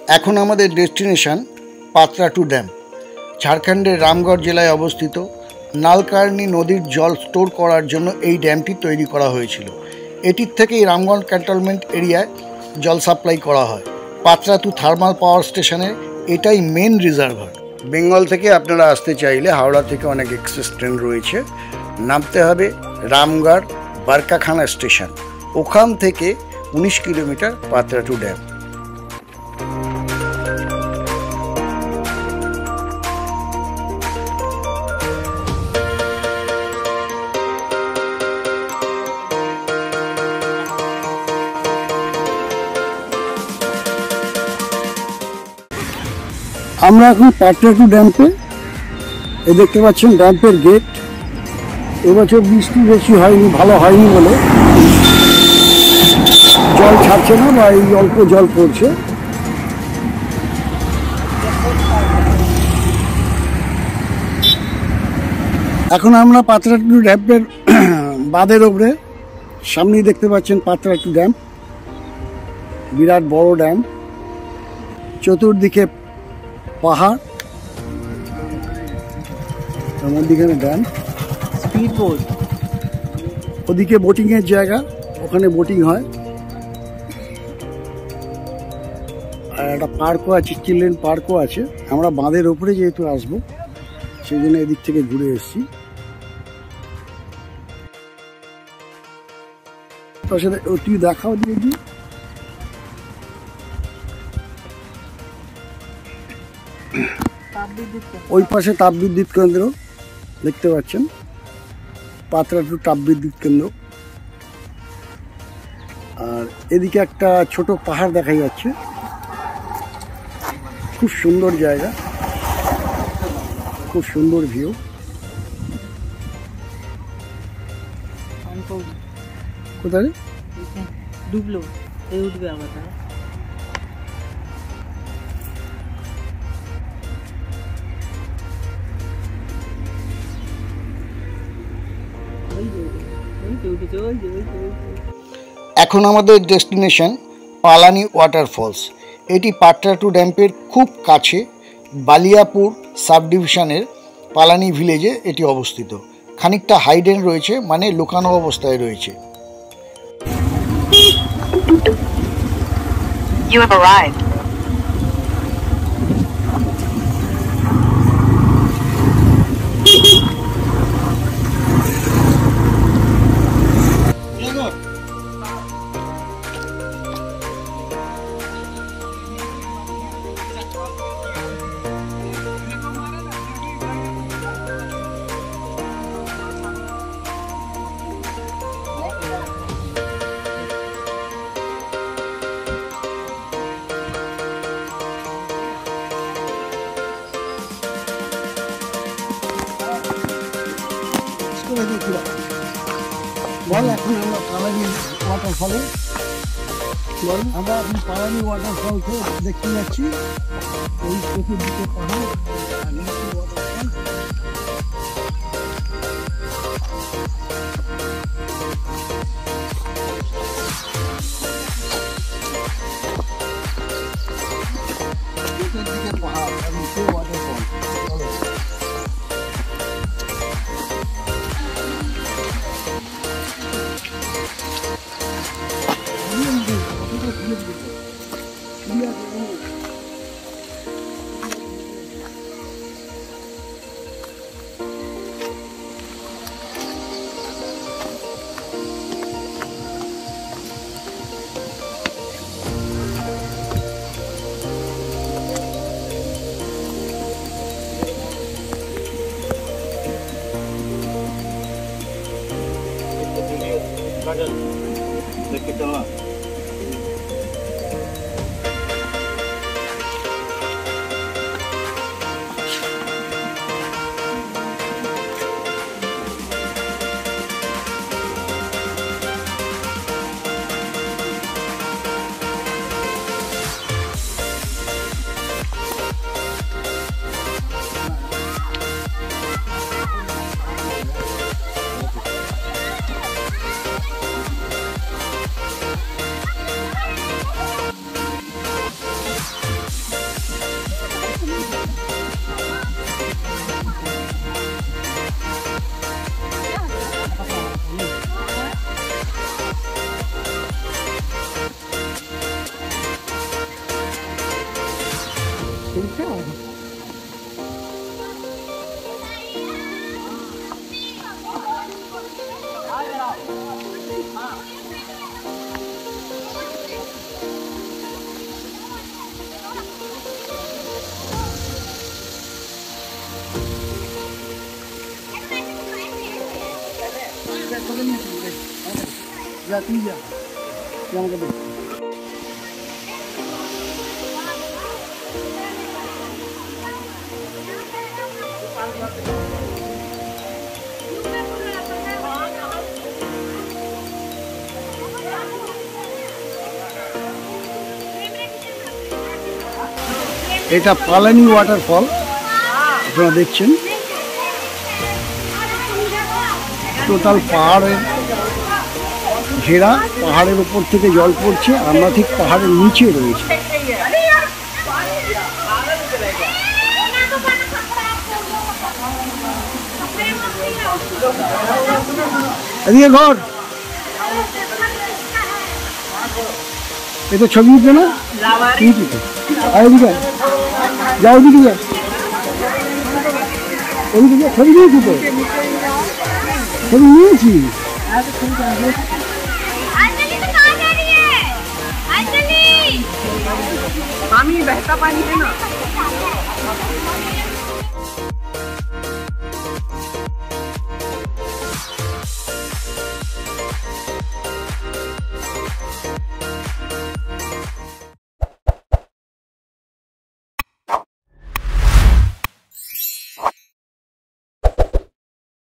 এখন আমাদের destination পাত্রাটু dam. ঝাড়খণ্ডের রামগড় জেলায় অবস্থিত। নালকার্নি নদীর জল স্টোর করার জন্য এই ড্যামটি তৈরি করা হয়েছিল। এটির থেকেই রামগড় ক্যান্টনমেন্ট এরিয়ায় জল সাপ্লাই করা হয়। পাত্রাটু থার্মাল পাওয়ার স্টেশনের এটাই মেন রিজার্ভার। বেঙ্গল থেকে আপনারা আসতে চাইলে হাওড়া থেকে অনেক এক্সপ্রেস ট্রেন রয়েছে। নামতে হবে রামগড় বারকাখানা স্টেশন। ওখান থেকে 19 কিলোমিটার পাত্রাটু ড্যাম। আমরা এখন পাত্রাটু ড্যাম্পে দেখতে পাচ্ছেন ড্যাম্পের গেট। এবছর বৃষ্টি বেশি হয়নি, ভালো হয়নি বলে জল ছাড়ছে না বা এই অল্প জল পড়ছে। এখন আমরা পাত্রাটু ড্যাম্পের বাঁধের ওপরে, সামনেই দেখতে পাচ্ছেন পাত্রাটু ড্যাম, বিরাট বড় ড্যাম। চতুর্দিকে পাহাড়, তার মধ্যিখানে ড্যাম। স্পিড বোট, ওদিকে বোটিং এর জায়গা, ওখানে বোটিং হয়। আর একটা পার্কও আছে, চিলড্রেন পার্কও আছে। আমরা বাঁধের ওপরে যেহেতু আসবো সেই জন্য এদিক থেকে ঘুরে এসেছি। তার সাথে তুই দেখাও দিয়েছি। ওই পাশে তাপবিদ্যুৎ কেন্দ্র দেখতে পাচ্ছেন, পাত্রাটু তাপবিদ্যুৎ কেন্দ্র। আর এদিকে একটা ছোট পাহাড় দেখা যাচ্ছে, খুব সুন্দর জায়গা, খুব সুন্দর ভিউ। কোথায় ডুবলো উঠবে আবার। এখন আমাদের ডেস্টিনেশন পালানি ওয়াটারফলস। এটি পাত্রাটু ড্যাম্পের খুব কাছে, বালিয়াপুর সাব ডিভিশনের পালানি ভিলেজে এটি অবস্থিত। খানিকটা হাইডেন রয়েছে, মানে লুকানো অবস্থায় রয়েছে। You have arrived. বল, এখন আমরা পালানি ওয়াটারফলে, বল আমরা এখন পালানি ওয়াটারফলকে দেখতে যাচ্ছি। এই চতুর্দিকে পাহাড়, ওয়াটারফল। চতুর্দিকে পাহাড় আর নিচে ওয়াটারফল। देख के चलना। এটা পালানি ওয়াটারফল আপনারা দেখছেন। টোটাল পাহাড়ের ঘেরা, পাহাড়ের উপর থেকে জল পড়ছে, আমরা ঠিক পাহাড়ের নিচে রয়েছি। এদিকে ঘর এ তো ছবি উঠবে না, এদিকে যাও, ওদিকে যা, ওদিকে ছবি নিয়েছি তো, ছবি নিয়েছি। मामी बहता पानी है ना।